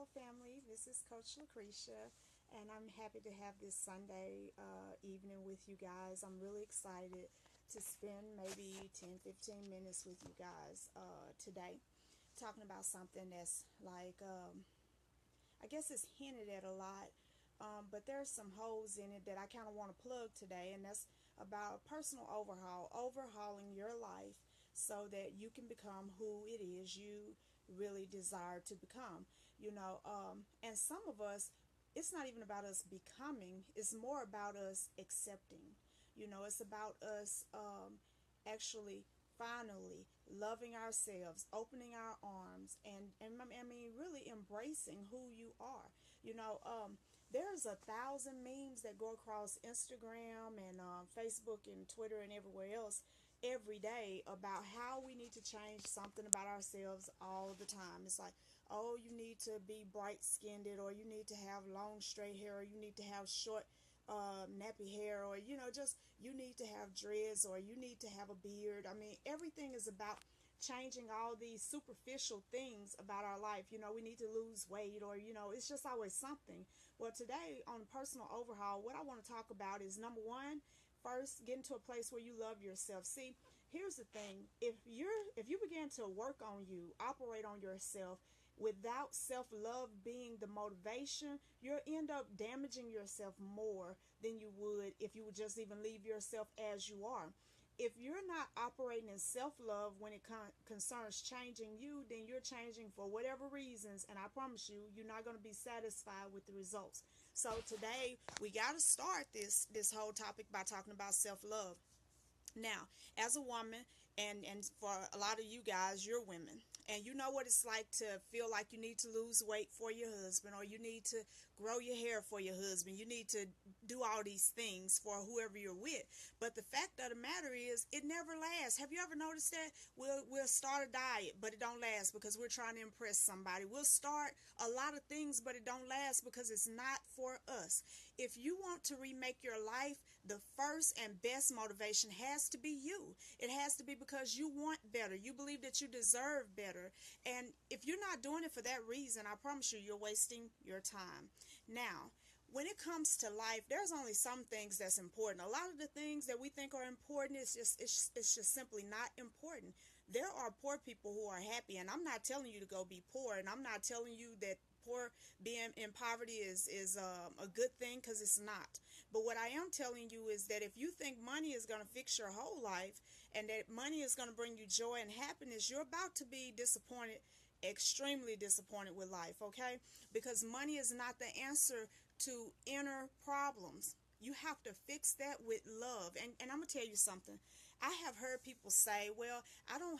Overhaul family. This is Coach Lucretia, and I'm happy to have this Sunday evening with you guys. I'm really excited to spend maybe 10, 15 minutes with you guys today talking about something that's like, I guess it's hinted at a lot, but there's some holes in it that I kind of want to plug today, and that's about personal overhaul, overhauling your life so that you can become who it is you really desire to become. And some of us, it's not even about us becoming, it's more about us accepting. It's about us actually finally loving ourselves, opening our arms, and I mean really embracing who you are. There's 1,000 memes that go across Instagram and Facebook and Twitter and everywhere else every day about how we need to change something about ourselves all the time. It's like, oh, you need to be bright skinned, or you need to have long straight hair, or you need to have short nappy hair, or just you need to have dreads, or you need to have a beard. I mean, everything is about changing all these superficial things about our life. We need to lose weight, or it's just always something. Well, today on personal overhaul, what I want to talk about is number one, first, getting to a place where you love yourself. See, here's the thing: if you begin to work on you, operate on yourself without self-love being the motivation, you'll end up damaging yourself more than you would if you would just even leave yourself as you are. If you're not operating in self-love when it concerns changing you, then you're changing for whatever reasons, and I promise you, you're not going to be satisfied with the results. So today we got to start this whole topic by talking about self-love. Now, as a woman, and for a lot of you guys, you're women, and you know what it's like to feel like you need to lose weight for your husband, or you need to grow your hair for your husband, you need to do all these things for whoever you're with. But the fact of the matter is, it never lasts. Have you ever noticed that? We'll start a diet, but it don't last because we're trying to impress somebody. We'll start a lot of things, but it don't last because it's not for us. If you want to remake your life, the first and best motivation has to be you. It has to be because you want better. You believe that you deserve better. And if you're not doing it for that reason, I promise you, you're wasting your time. Now, when it comes to life, there's only some things that's important. A lot of the things that we think are important, it's just simply not important. There are poor people who are happy, and I'm not telling you to go be poor, and I'm not telling you that being in poverty is a good thing, because it's not. But what I am telling you is that if you think money is going to fix your whole life, and that money is going to bring you joy and happiness, you're about to be disappointed, extremely disappointed with life, okay? Because money is not the answer to inner problems. You have to fix that with love. And I'm going to tell you something. I have heard people say, well, I don't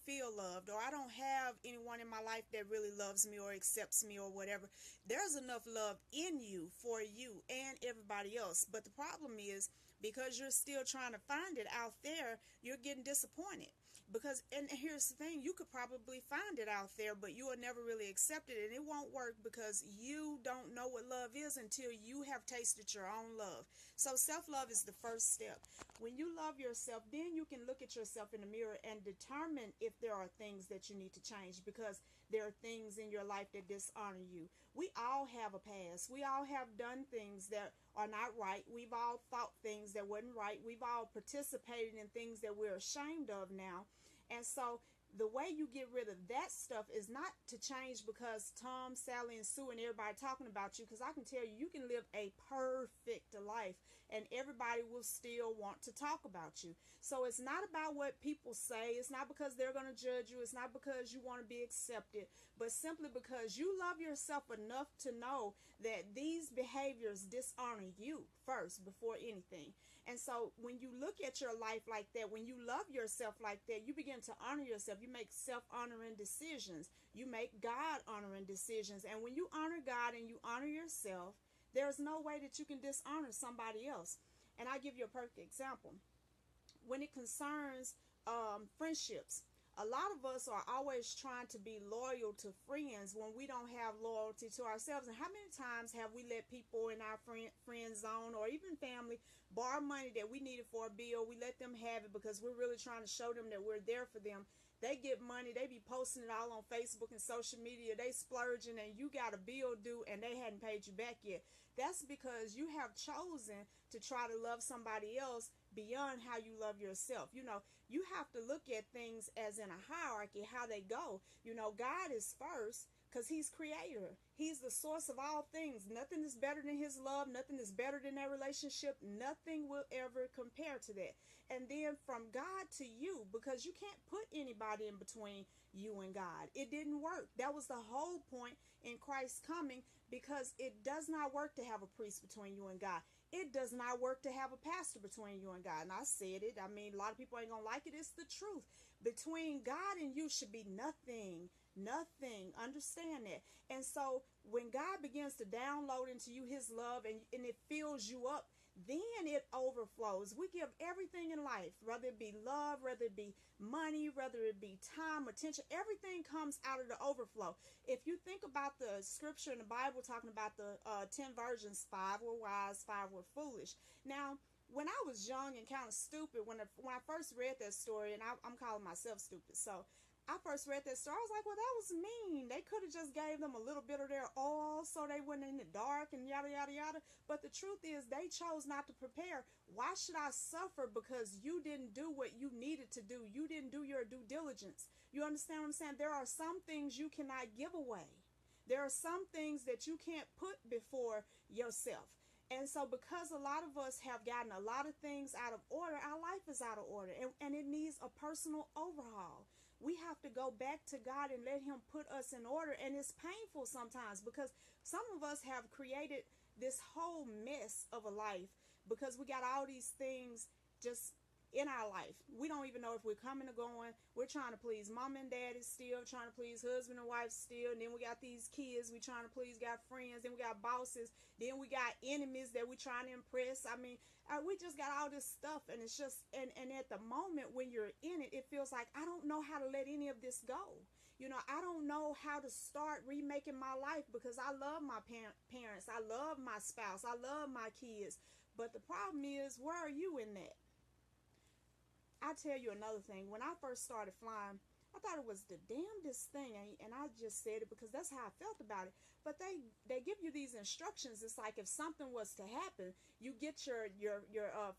feel loved, or I don't have anyone in my life that really loves me or accepts me or whatever. There's enough love in you for you and everybody else. But the problem is, because you're still trying to find it out there, you're getting disappointed. Because, and here's the thing, you could probably find it out there, but you will never really accept it, and it won't work because you don't know what love is until you have tasted your own love. So self-love is the first step. When you love yourself, then you can look at yourself in the mirror and determine if there are things that you need to change, because there are things in your life that dishonor you. We all have a past. We all have done things that are not right. We've all thought things that wasn't right. We've all participated in things that we're ashamed of now. And so the way you get rid of that stuff is not to change because Tom, Sally, and Sue and everybody talking about you, because I can tell you, you can live a perfect life and everybody will still want to talk about you. So it's not about what people say. It's not because they're going to judge you. It's not because you want to be accepted, but simply because you love yourself enough to know that these behaviors dishonor you first before anything. And so when you look at your life like that, when you love yourself like that, you begin to honor yourself. You make self-honoring decisions. You make God-honoring decisions. And when you honor God and you honor yourself, there's no way that you can dishonor somebody else. And I'll give you a perfect example. When it concerns friendships, a lot of us are always trying to be loyal to friends when we don't have loyalty to ourselves. And how many times have we let people in our friend zone, or even family, borrow money that we needed for a bill? We let them have it because we're really trying to show them that we're there for them. They get money, they be posting it all on Facebook and social media, they splurging, and you got a bill due and they hadn't paid you back yet. That's because you have chosen to try to love somebody else beyond how you love yourself. You have to look at things as in a hierarchy, how they go. God is first because he's creator. He's the source of all things. Nothing is better than his love. Nothing is better than that relationship. Nothing will ever compare to that. And then from God to you, because you can't put anybody in between you and God. It didn't work. That was the whole point in Christ's coming, because it does not work to have a priest between you and God. It does not work to have a pastor between you and God. And I said it. I mean, a lot of people ain't going to like it. It's the truth. Between God and you should be nothing. Nothing. Understand that. And so when God begins to download into you his love, and it fills you up, then it overflows. We give everything in life, whether it be love, whether it be money, whether it be time, attention, everything comes out of the overflow. If you think about the scripture in the Bible talking about the 10 virgins, 5 were wise, 5 were foolish. Now, when I was young and kind of stupid, when I first read that story, and I'm calling myself stupid, so I first read that story, I was like, well, that was mean. They could have just gave them a little bit of their oil so they went in the dark and yada, yada, yada. But the truth is, they chose not to prepare. Why should I suffer because you didn't do what you needed to do? You didn't do your due diligence. You understand what I'm saying? There are some things you cannot give away. There are some things that you can't put before yourself. And so because a lot of us have gotten a lot of things out of order, our life is out of order, and it needs a personal overhaul. We have to go back to God and let him put us in order. And it's painful sometimes because some of us have created this whole mess of a life because we got all these things just in our life. We don't even know if we're coming or going. We're trying to please mom and daddy still, trying to please husband and wife still. And then we got these kids we trying to please, got friends, then we got bosses, then we got enemies that we trying to impress. I mean, we just got all this stuff, and it's just, and at the moment when you're in it, it feels like I don't know how to let any of this go. I don't know how to start remaking my life because I love my parents. I love my spouse. I love my kids. But the problem is, where are you in that? I'll tell you another thing. When I first started flying, I thought it was the damnedest thing, and I just said it because that's how I felt about it. But they give you these instructions. It's like if something was to happen, you get your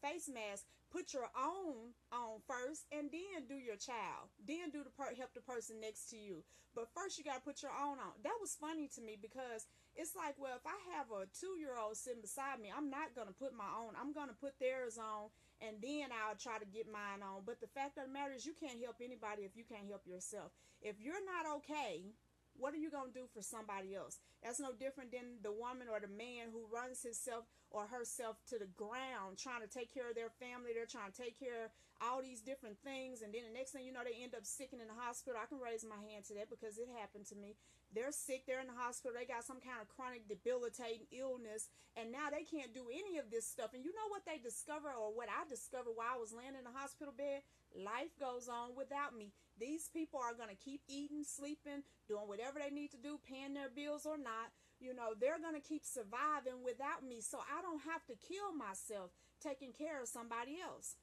face mask, put your own on first, and then do your child. Then do help the person next to you. But first you got to put your own on. That was funny to me because it's like, well, if I have a 2-year-old sitting beside me, I'm not going to put my own. I'm going to put theirs on, and then I'll try to get mine on. But the fact of the matter is, you can't help anybody if you can't help yourself. If you're not okay, what are you going to do for somebody else? That's no different than the woman or the man who runs himself or herself to the ground trying to take care of their family. They're trying to take care of all these different things, and then the next thing you know, they end up sick and in the hospital. I can raise my hand to that because it happened to me. They're sick, they're in the hospital, they got some kind of chronic debilitating illness, and now they can't do any of this stuff. And you know what they discover, or what I discovered while I was laying in the hospital bed? Life goes on without me. These people are going to keep eating, sleeping, doing whatever they need to do, paying their bills or not. They're going to keep surviving without me, so I don't have to kill myself taking care of somebody else.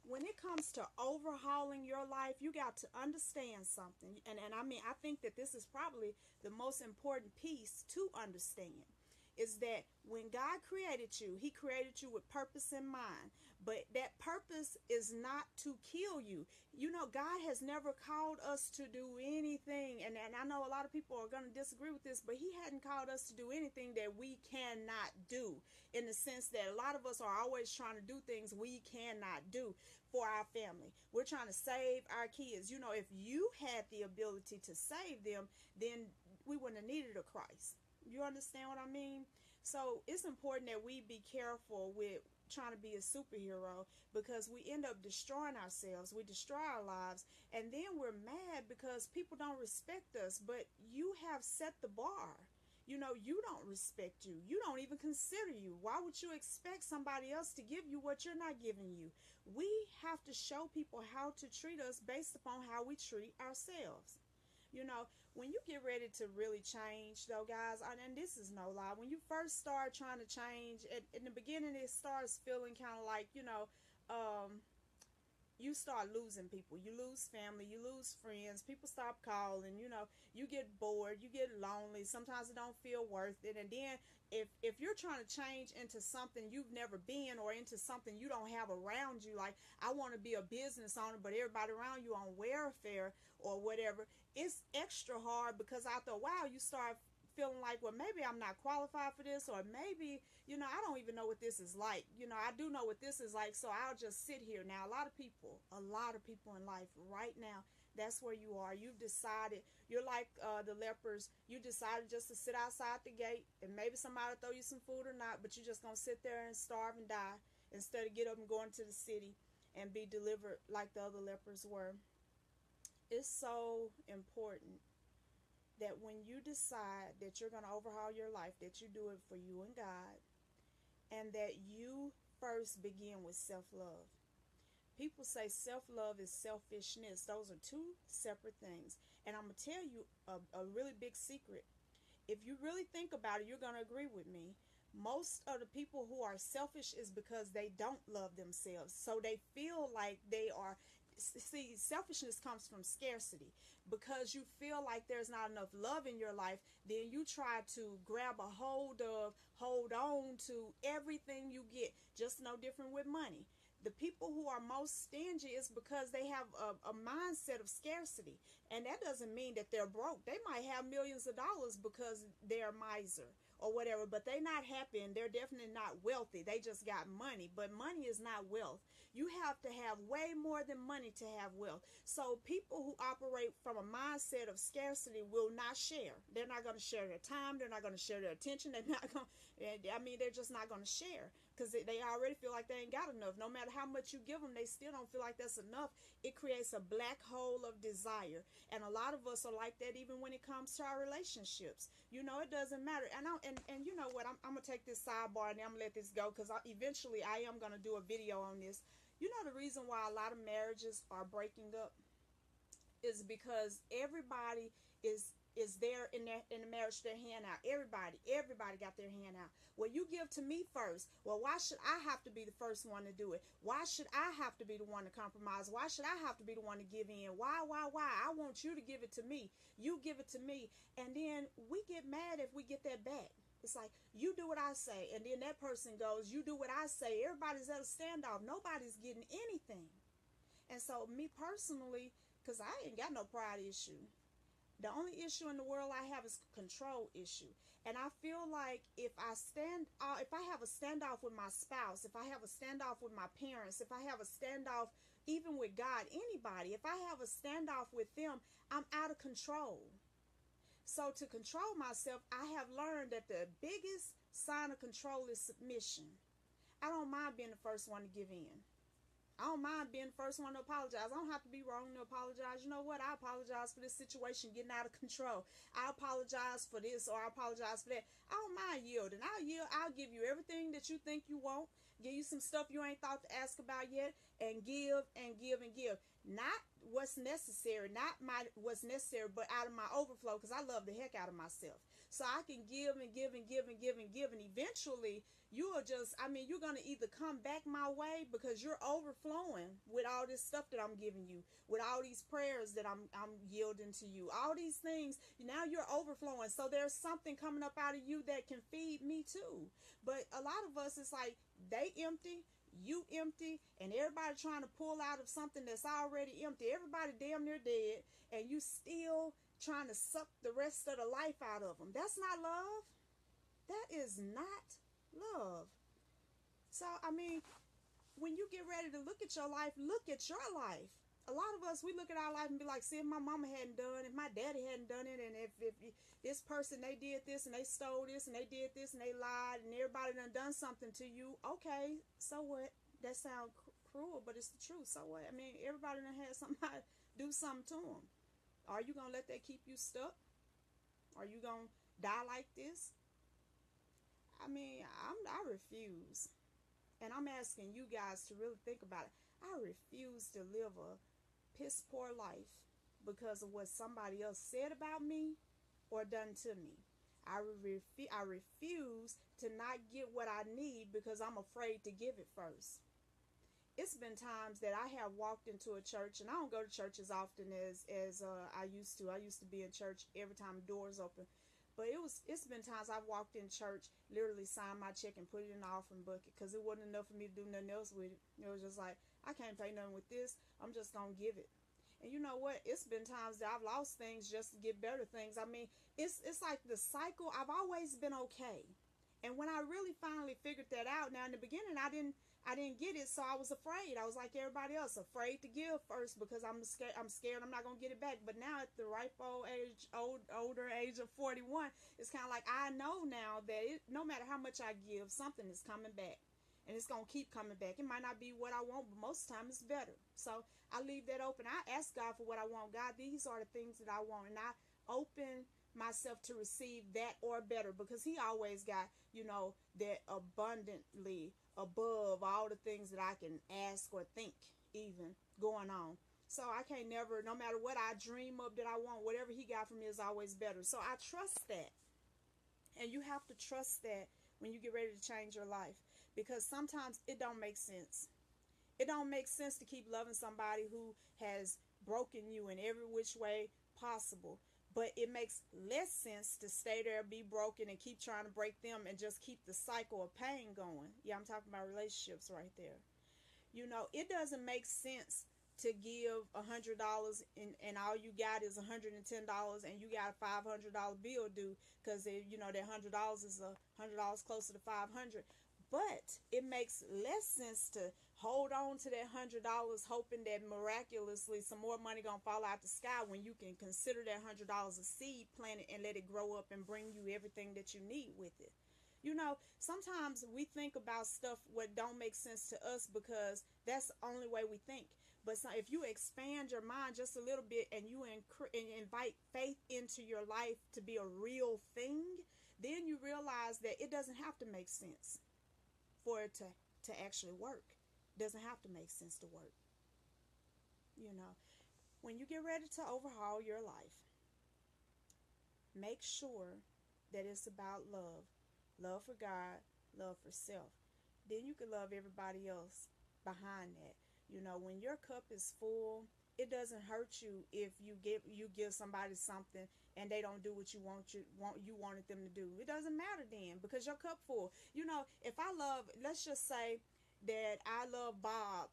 When it comes to overhauling your life, you got to understand something. And I mean, I think that this is probably the most important piece to understand, is that when God created you, he created you with purpose in mind. But that purpose is not to kill you. God has never called us to do anything. And I know a lot of people are going to disagree with this, but he hadn't called us to do anything that we cannot do. In the sense that a lot of us are always trying to do things we cannot do for our family. We're trying to save our kids. If you had the ability to save them, then we wouldn't have needed a Christ. You understand what I mean? So it's important that we be careful with trying to be a superhero, because we end up destroying ourselves. We destroy our lives, and then we're mad because people don't respect us. But you have set the bar. You don't respect you. You don't even consider you. Why would you expect somebody else to give you what you're not giving you? We have to show people how to treat us based upon how we treat ourselves. When you get ready to really change, though, guys, and this is no lie, when you first start trying to change, in the beginning, it starts feeling kind of like, you start losing people. You lose family, you lose friends, people stop calling, you get bored, you get lonely, sometimes it don't feel worth it. And then if you're trying to change into something you've never been, or into something you don't have around you, like I want to be a business owner but everybody around you on welfare or whatever, it's extra hard, because after a while you start feeling like, well, maybe I'm not qualified for this, or maybe, I don't even know what this is like. I do know what this is like, so I'll just sit here. Now, a lot of people in life right now, that's where you are. You've decided, you're like the lepers, you decided just to sit outside the gate, and maybe somebody will throw you some food or not, but you're just going to sit there and starve and die instead of get up and go into the city and be delivered like the other lepers were. It's so important that when you decide that you're going to overhaul your life, that you do it for you and God, and that you first begin with self-love. People say self-love is selfishness. Those are two separate things. And I'm going to tell you a really big secret. If you really think about it, you're going to agree with me. Most of the people who are selfish is because they don't love themselves. So they feel like they are. See, selfishness comes from scarcity. Because you feel like there's not enough love in your life, then you try to grab a hold on to everything you get. Just no different with money. The people who are most stingy is because they have a mindset of scarcity. And that doesn't mean that they're broke. They might have millions of dollars because they're a miser or whatever, but they're not happy, and they're definitely not wealthy. They just got money, but money is not wealth. You have to have way more than money to have wealth. So people who operate from a mindset of scarcity will not share. They're not going to share their time. They're not going to share their attention. They're not going. They're just not going to share, because they already feel like they ain't got enough. No matter how much you give them, they still don't feel like that's enough. It creates a black hole of desire, and a lot of us are like that even when it comes to our relationships. It doesn't matter. And you know what? I'm gonna take this sidebar and I'm gonna let this go, because eventually I am gonna do a video on this. The reason why a lot of marriages are breaking up is because everybody is there in the marriage, their hand out. Everybody got their hand out. Well, you give to me first. Well, why should I have to be the first one to do it? Why should I have to be the one to compromise? Why should I have to be the one to give in? Why? I want you to give it to me. You give it to me. And then we get mad if we get that back. It's like, you do what I say, and then that person goes, you do what I say. Everybody's at a standoff. Nobody's getting anything. And so me personally, because I ain't got no pride issue. The only issue in the world I have is control issue. And I feel like if I have a standoff with my spouse, if I have a standoff with my parents, if I have a standoff even with God, anybody, if I have a standoff with them, I'm out of control. So to control myself, I have learned that the biggest sign of control is submission. I don't mind being the first one to give in. I don't mind being the first one to apologize. I don't have to be wrong to apologize. You know what? I apologize for this situation getting out of control. I apologize for this, or I apologize for that. I don't mind yielding. I'll yield. I'll give you everything that you think you want. Give you some stuff you ain't thought to ask about yet, and give and give and give. Not what's necessary, what's necessary, but out of my overflow, because I love the heck out of myself. So I can give and give and give and give and give, and eventually you're going to either come back my way, because you're overflowing with all this stuff that I'm giving you, with all these prayers that I'm yielding to you, all these things. Now you're overflowing, so there's something coming up out of you that can feed me too. But a lot of us, it's like they empty, you empty, and everybody trying to pull out of something that's already empty. Everybody damn near dead, and you still trying to suck the rest of the life out of them. That's not love. That is not love. So, when you get ready to look at your life, look at your life. A lot of us, we look at our life and be like, see, if my mama hadn't done it, if my daddy hadn't done it, and if this person, they did this, and they stole this, and they did this, and they lied, and everybody done something to you. Okay, so what? That sounds cruel, but it's the truth. So what? Everybody done had somebody do something to them. Are you going to let that keep you stuck? Are you going to die like this? I refuse. And I'm asking you guys to really think about it. I refuse to live a piss poor life because of what somebody else said about me or done to me. I refuse to not get what I need because I'm afraid to give it first. it's been times that I have walked into a church, and I don't go to church as often as I used to. I used to be in church every time the doors open, but it's been times I've walked in church, literally signed my check and put it in the offering bucket because it wasn't enough for me to do nothing else with it. It was just like, I can't pay nothing with this. I'm just gonna give it. And you know what? It's been times that I've lost things just to get better things. I mean, it's like the cycle. I've always been okay. And when I really finally figured that out, now in the beginning I didn't get it, so I was afraid. I was like everybody else, afraid to give first because I'm scared I'm not gonna get it back. But now at the ripe older age of 41, it's kind of like I know now that no matter how much I give, something is coming back, and it's gonna keep coming back. It might not be what I want, but most of the time it's better. So I leave that open. I ask God for what I want. God, these are the things that I want, and I open myself to receive that or better, because he always got, that abundantly above all the things that I can ask or think even going on. So I can't never, no matter what I dream of that I want, whatever he got for me is always better. So I trust that. And you have to trust that when you get ready to change your life, because sometimes it don't make sense. It don't make sense to keep loving somebody who has broken you in every which way possible. But it makes less sense to stay there, be broken, and keep trying to break them and just keep the cycle of pain going. Yeah, I'm talking about relationships right there. It doesn't make sense to give $100 and all you got is $110 and you got a $500 bill due, because that $100 is $100 closer to 500. But it makes less sense to hold on to that $100 hoping that miraculously some more money gonna fall out the sky, when you can consider that $100 a seed planted and let it grow up and bring you everything that you need with it. Sometimes we think about stuff what don't make sense to us because that's the only way we think. But if you expand your mind just a little bit and you invite faith into your life to be a real thing, then you realize that it doesn't have to make sense for it to actually work. It doesn't have to make sense to work. When you get ready to overhaul your life, make sure that it's about love. Love for God, love for self. Then you can love everybody else behind that. When your cup is full, it doesn't hurt you if you give somebody something and they don't do what you wanted them to do. It doesn't matter then, because your cup full. If let's just say that I love Bob.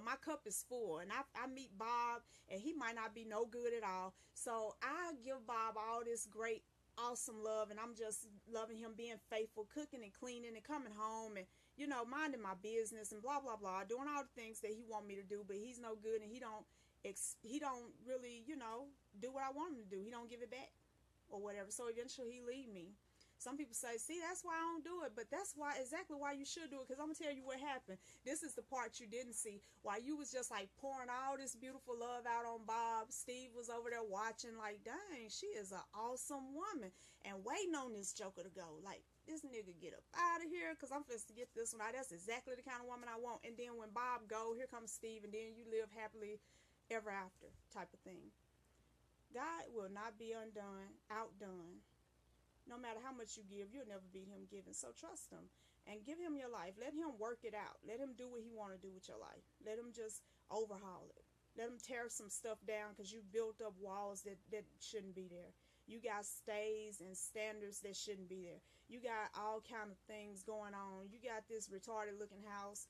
My cup is full, and I meet Bob, and he might not be no good at all. So I give Bob all this great, awesome love, and I'm just loving him, being faithful, cooking and cleaning and coming home and minding my business and blah blah blah, doing all the things that he want me to do. But he's no good, and he don't really do what I want him to do. He don't give it back or whatever. So eventually he leave me. Some people say, see, that's why I don't do it. But that's exactly why you should do it. Because I'm going to tell you what happened. This is the part you didn't see. While you was just like pouring all this beautiful love out on Bob, Steve was over there watching like, dang, she is an awesome woman. And waiting on this joker to go. Like, this nigga get up out of here, because I'm supposed to get this one out. That's exactly the kind of woman I want. And then when Bob go, here comes Steve. And then you live happily ever after type of thing. God will not be outdone. No matter how much you give, you'll never beat him giving. So trust him and give him your life. Let him work it out. Let him do what he want to do with your life. Let him just overhaul it. Let him tear some stuff down, because you built up walls that shouldn't be there. You got stays and standards that shouldn't be there. You got all kind of things going on. You got this retarded looking house,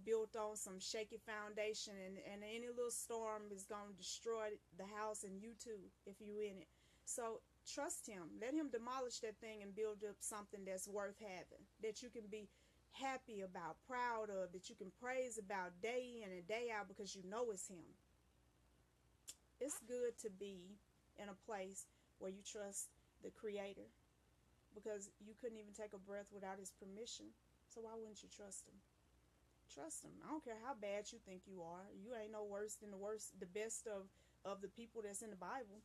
built on some shaky foundation, and any little storm is going to destroy the house and you too if you in it. So trust him. Let him demolish that thing and build up something that's worth having, that you can be happy about, proud of, that you can praise about day in and day out, because you know it's him. It's good to be in a place where you trust the Creator, because you couldn't even take a breath without his permission. So why wouldn't you trust him? Trust him. I don't care how bad you think you are. You ain't no worse than the best of the people that's in the Bible.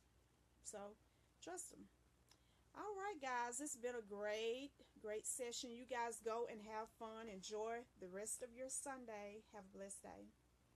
So trust him. All right, guys, it's been a great session. You guys go and have fun. Enjoy the rest of your Sunday. Have a blessed day.